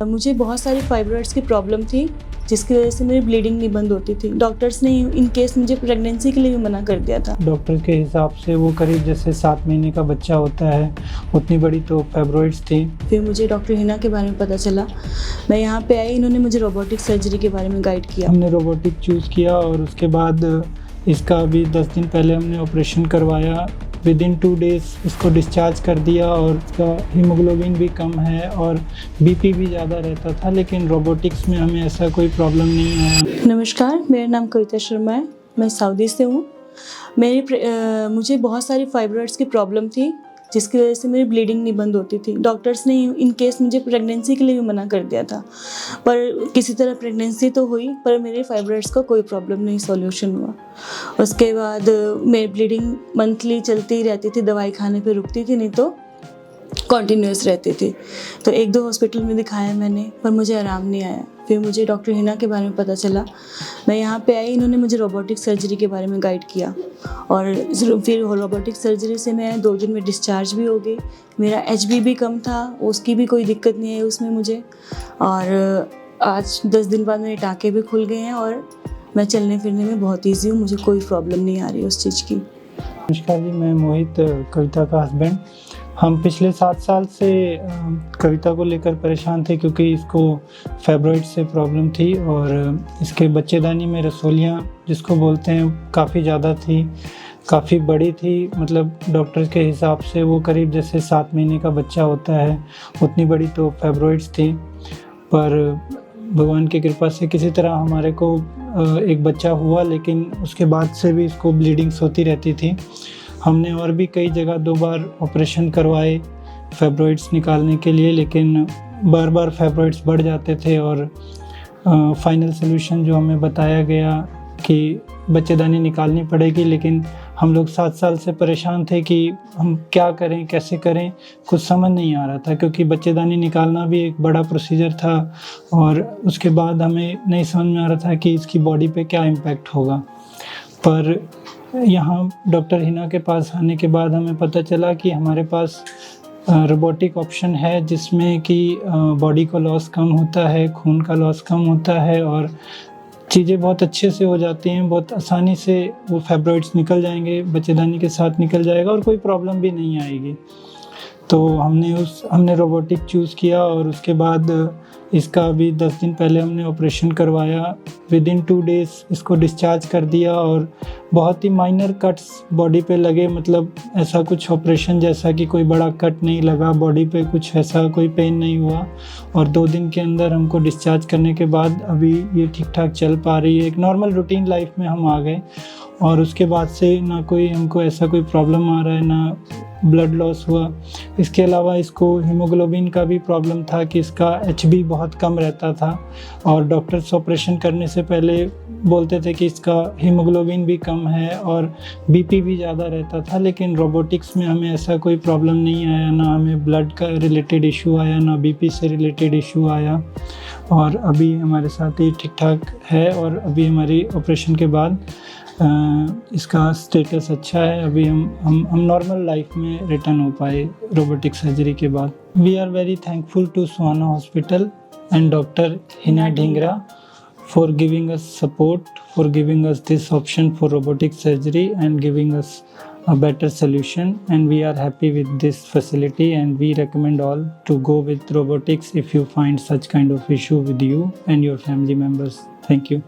मुझे बहुत सारी फाइब्रॉइड्स की प्रॉब्लम थी जिसकी वजह से मेरी ब्लीडिंग नहीं बंद होती थी। डॉक्टर्स ने इन केस मुझे प्रेगनेंसी के लिए भी मना कर दिया था। डॉक्टर के हिसाब से वो करीब जैसे 7 महीने का बच्चा होता है उतनी बड़ी तो फाइब्रॉइड्स थी। फिर मुझे डॉक्टर हिना के बारे में पता चला। मैं यहाँ पे आई, इन्होंने मुझे रोबोटिक सर्जरी के बारे में गाइड किया। हमने रोबोटिक चूज़ किया और उसके बाद इसका अभी 10 दिन पहले हमने ऑपरेशन करवाया। विदिन 2 डेज़ इसको डिस्चार्ज कर दिया और इसका हीमोग्लोबिन भी कम है और बीपी भी ज़्यादा रहता था, लेकिन रोबोटिक्स में हमें ऐसा कोई प्रॉब्लम नहीं आया। नमस्कार, मेरा नाम कविता शर्मा है। मैं सऊदी से हूँ। मुझे बहुत सारी फाइब्रॉइड्स की प्रॉब्लम थी जिसकी वजह से मेरी ब्लीडिंग नहीं बंद होती थी। डॉक्टर्स ने इन केस मुझे प्रेगनेंसी के लिए भी मना कर दिया था, पर किसी तरह प्रेगनेंसी तो हुई, पर मेरे फाइब्रॉइड्स का कोई प्रॉब्लम नहीं सॉल्यूशन हुआ। उसके बाद मेरी ब्लीडिंग मंथली चलती ही रहती थी, दवाई खाने पे रुकती थी नहीं तो कॉन्टीन्यूस रहती थी। तो 1-2 हॉस्पिटल में दिखाया मैंने, पर मुझे आराम नहीं आया। फिर मुझे डॉक्टर हिना के बारे में पता चला। मैं यहाँ पे आई, इन्होंने मुझे रोबोटिक सर्जरी के बारे में गाइड किया और फिर रोबोटिक सर्जरी से मैं 2 दिन में डिस्चार्ज भी हो गई। मेरा HB भी कम था, उसकी भी कोई दिक्कत नहीं है उसमें मुझे। और आज 10 दिन बाद मेरे टाँके भी खुल गए हैं और मैं चलने फिरने में बहुत ईजी हूँ। मुझे कोई प्रॉब्लम नहीं आ रही उस चीज़ की। नमस्कार जी, मैं मोहित, कविता का हस्बैंड। हम पिछले 7 साल से कविता को लेकर परेशान थे क्योंकि इसको फाइब्रॉइड से प्रॉब्लम थी और इसके बच्चेदानी में रसोलियाँ जिसको बोलते हैं काफ़ी ज़्यादा थी, काफ़ी बड़ी थी। मतलब डॉक्टर के हिसाब से वो करीब जैसे 7 महीने का बच्चा होता है उतनी बड़ी तो फाइब्रॉइड्स थी, पर भगवान की कृपा से किसी तरह हमारे को एक बच्चा हुआ, लेकिन उसके बाद से भी इसको ब्लीडिंग्स होती रहती थी। हमने और भी कई जगह 2 बार ऑपरेशन करवाए फाइब्रॉइड्स निकालने के लिए, लेकिन बार बार फाइब्रॉइड्स बढ़ जाते थे और फाइनल सॉल्यूशन जो हमें बताया गया कि बच्चेदानी निकालनी पड़ेगी। लेकिन हम लोग 7 साल से परेशान थे कि हम क्या करें, कैसे करें, कुछ समझ नहीं आ रहा था क्योंकि बच्चेदानी निकालना भी एक बड़ा प्रोसीजर था और उसके बाद हमें नहीं समझ में आ रहा था कि इसकी बॉडी पे क्या इम्पैक्ट होगा। पर यहाँ डॉक्टर हिना के पास आने के बाद हमें पता चला कि हमारे पास रोबोटिक ऑप्शन है जिसमें कि बॉडी का लॉस कम होता है, खून का लॉस कम होता है और चीज़ें बहुत अच्छे से हो जाती हैं। बहुत आसानी से वो फाइब्रॉइड्स निकल जाएंगे, बच्चेदानी के साथ निकल जाएगा और कोई प्रॉब्लम भी नहीं आएगी। तो हमने रोबोटिक चूज़ किया और उसके बाद इसका अभी 10 दिन पहले हमने ऑपरेशन करवाया। विदिन 2 डेज़ इसको डिस्चार्ज कर दिया और बहुत ही माइनर कट्स बॉडी पे लगे। मतलब ऐसा कुछ ऑपरेशन जैसा कि कोई बड़ा कट नहीं लगा बॉडी पे, कुछ ऐसा कोई पेन नहीं हुआ और 2 दिन के अंदर हमको डिस्चार्ज करने के बाद अभी ये ठीक ठाक चल पा रही है। एक नॉर्मल रूटीन लाइफ में हम आ गए और उसके बाद से ना कोई हमको ऐसा कोई प्रॉब्लम आ रहा है, ना ब्लड लॉस हुआ। इसके अलावा इसको हीमोग्लोबिन का भी प्रॉब्लम था कि इसका HB बहुत कम रहता था और डॉक्टर्स ऑपरेशन करने से पहले बोलते थे कि इसका हीमोग्लोबिन भी कम है और बीपी भी ज़्यादा रहता था, लेकिन रोबोटिक्स में हमें ऐसा कोई प्रॉब्लम नहीं आया। ना हमें ब्लड का रिलेटेड इशू आया, ना बीपी से रिलेटेड इशू आया और अभी हमारे साथ ही ठीक ठाक है और अभी हमारी ऑपरेशन के बाद इसका स्टेटस अच्छा है। अभी हम नॉर्मल लाइफ में रिटर्न हो पाए रोबोटिक सर्जरी के बाद। We are very thankful to Suhana hospital and doctor Hina Dhingra for giving us support, for giving us this option for robotic surgery and giving us a better solution, and we are happy with this facility and we recommend all to go with robotics if you find such kind of issue with you and your family members. Thank you.